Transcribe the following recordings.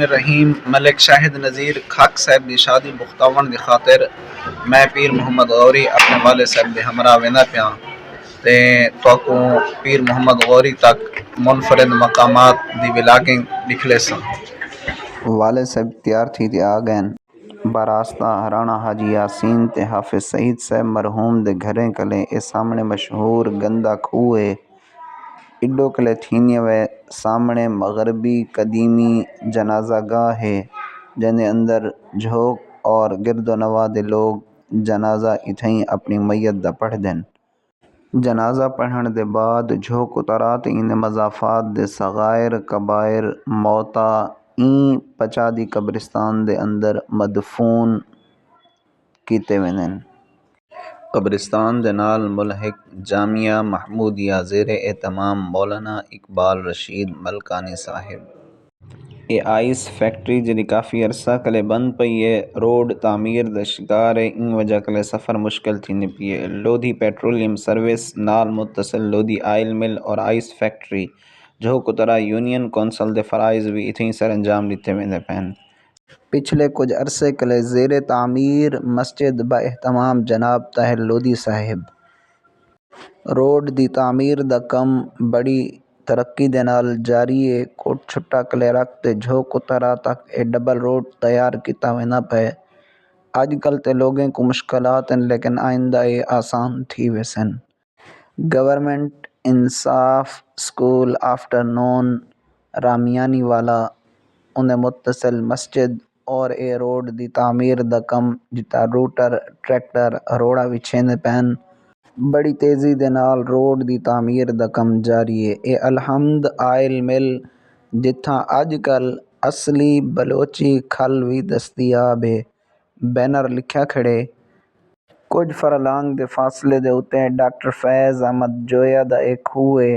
رحیم ملک شاہد نذیر خاک صاحب دی شادی بختاون دی خاطر میں پیر محمد غوری اپنے والد صاحب دے ہمراہ ویندا پیاں تے توکوں پیر محمد غوری تک منفرد مقامات دی ولاگنگ نکلے سن۔ والد صاحب تیار تھی تے آ گئن براستہ رانا حاجی یاسین تے حافظ سعید صاحب مرحوم دے گھریں کلے اے سامنے مشہور گندا کھوہ ہے اڈو کلے تھینیے وے سامنے مغربی قدیمی جنازہ گاہ ہے جنے اندر جھوک اور گرد و نواح دے لوگ جنازہ اتھیں اپنی میت دا پڑھ دین۔ جنازہ پڑھن دے بعد جھوک اترا تے ایندے مضافات دے صغائر کبائر موتا این پچا دی قبرستان دے اندر مدفون کیتے ویندن۔ قبرستان دے نال ملحق جامعہ محمودیہ زیر اہتمام مولانا اقبال رشید ملکانی صاحب۔ اے آئس فیکٹری جڑی کافی عرصہ کلے بند پئی ہے روڈ تعمیر دا شکار ہے ان وجہ کلے سفر مشکل تھینی پئی ہے۔ لودھی پیٹرولیم سروس نال متصل لودھی آئل مل اور آئس فیکٹری جھوک اترا یونین کونسل دے فرائض بھی اتھیں سر انجام دتے ویندے پین۔ پچھلے کچھ عرصے کلے زیر تعمیر مسجد با اہتمام جناب طاہر لودھی صاحب۔ روڈ دی تعمیر دا کم بڑی ترقی دے نال جاری ہے۔ کوٹ چھٹا کلے رکھ تے جھوک اترا تک اے ڈبل روڈ تیار کیتا وینا پے۔ اج کل تے لوگیں کو مشکلات ہیں لیکن آئندہ اے آسان تھی ویسن۔ گورنمنٹ انصاف سکول آفٹر نون رامیانی والا انہیں متصل مسجد اور اے روڈ دی تعمیر دا کم جتا روٹر ٹریکٹر روڑا وچھیندے پین بڑی تیزی دے نال روڈ دی تعمیر دا کم جاری ہے۔ اے الحمد آئل مل جتھاں اج کل اصلی بلوچی کھل بھی دستیاب ہے بینر لکھیا کھڑے۔ کچھ فرلانگ دے فاصلے دے اُتے ڈاکٹر فیض احمد جویا دا ایک کھوہ ہے۔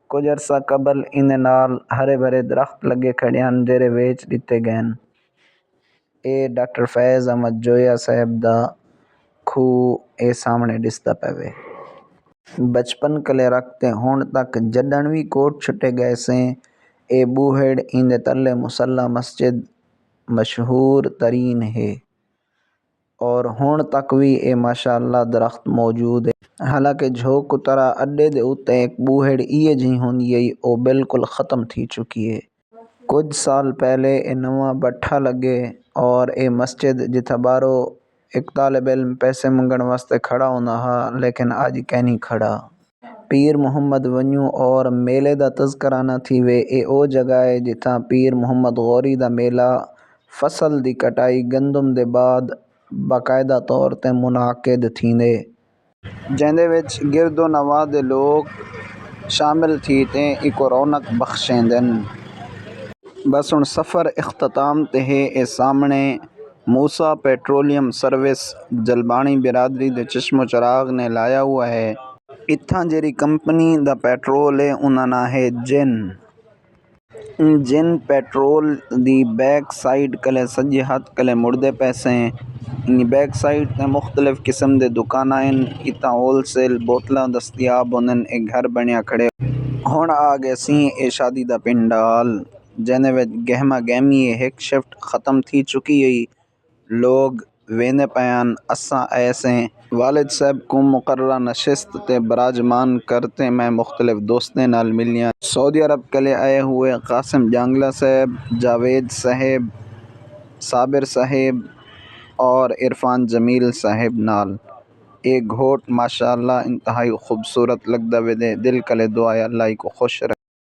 کچھ عرصہ قبل ایندے نال ہرے بھرے درخت لگے کھڑے ہن جڑے ویچ دتے گئن۔ اے ڈاکٹر فیض احمد جویا صاحب دا کھوہ اے سامنے دسدا پوے۔ بچپن کلے رکھتے ہون تک جڈن بھی کوٹ چھٹے گئے سیں اے بوہڑ ایندے تلے مصلی مسجد مشہور ترین ہے اور ہون تک بھی اے ماشاءاللہ درخت موجود ہے۔ حالانکہ جھوک اترا اڈے دے اُتے ایک بوہڑ ایہ جی ہوندی ہے او بالکل ختم تھی چکی ہے۔ کچھ سال پہلے اے نواں بٹھا لگے اور اے مسجد جتھا بارو ایک طالب علم پیسے منگن واسطے کھڑا ہوندا ہا لیکن اج کینی کھڑا۔ پیر محمد ونیوں اور میلے دا تذکرہ نہ تھی وے اے او جگہ ہے جتھاں پیر محمد غوری دا میلہ فصل دی کٹائی گندم دے بعد باقاعدہ طور تے منعقد تھیندے جیندے وچ گرد و نواح دے لوگ شامل تھی تے اک رونق بخشیندن۔ بس ہن سفر اختتام تے ہے۔ اے سامنے موسیٰ پیٹرولیم سروس جلبانی برادری دے چشم و چراغ نے لایا ہوا ہے۔ اتھاں جیڑی کمپنی دا پیٹرول ہے انہاں نا ہے جن۔ جن petrol the back side clay سجے ہتھ کلے مڑدے پیسیں انہی بیک سائیڈ تے مختلف قسم دے دکاناں ہن اتھاں ہول سیل بوتلاں دستیاب ہوندن۔ اے گھر بنیا کھڑے ہن آ گئے سیں اے شادی دا پنڈال جیندے وچ گہما گہمی ہے۔ ہک شفٹ ختم تھی چکی ہوئی لوگ ویندے پیان اساں آئے سیں والد صاحب کو مقررہ نشست تے براجمان کرتے میں مختلف دوستیں نال ملیاں۔ سعودی عرب کلے آئے ہوئے قاسم جانگلہ صاحب جاوید صاحب صابر صاحب اور عرفان جمیل صاحب نال۔ اے گھوٹ ماشاءاللہ انتہائی خوبصورت لگدا وے دے دل کلے دعا ہے اللہ کو خوش رکھے۔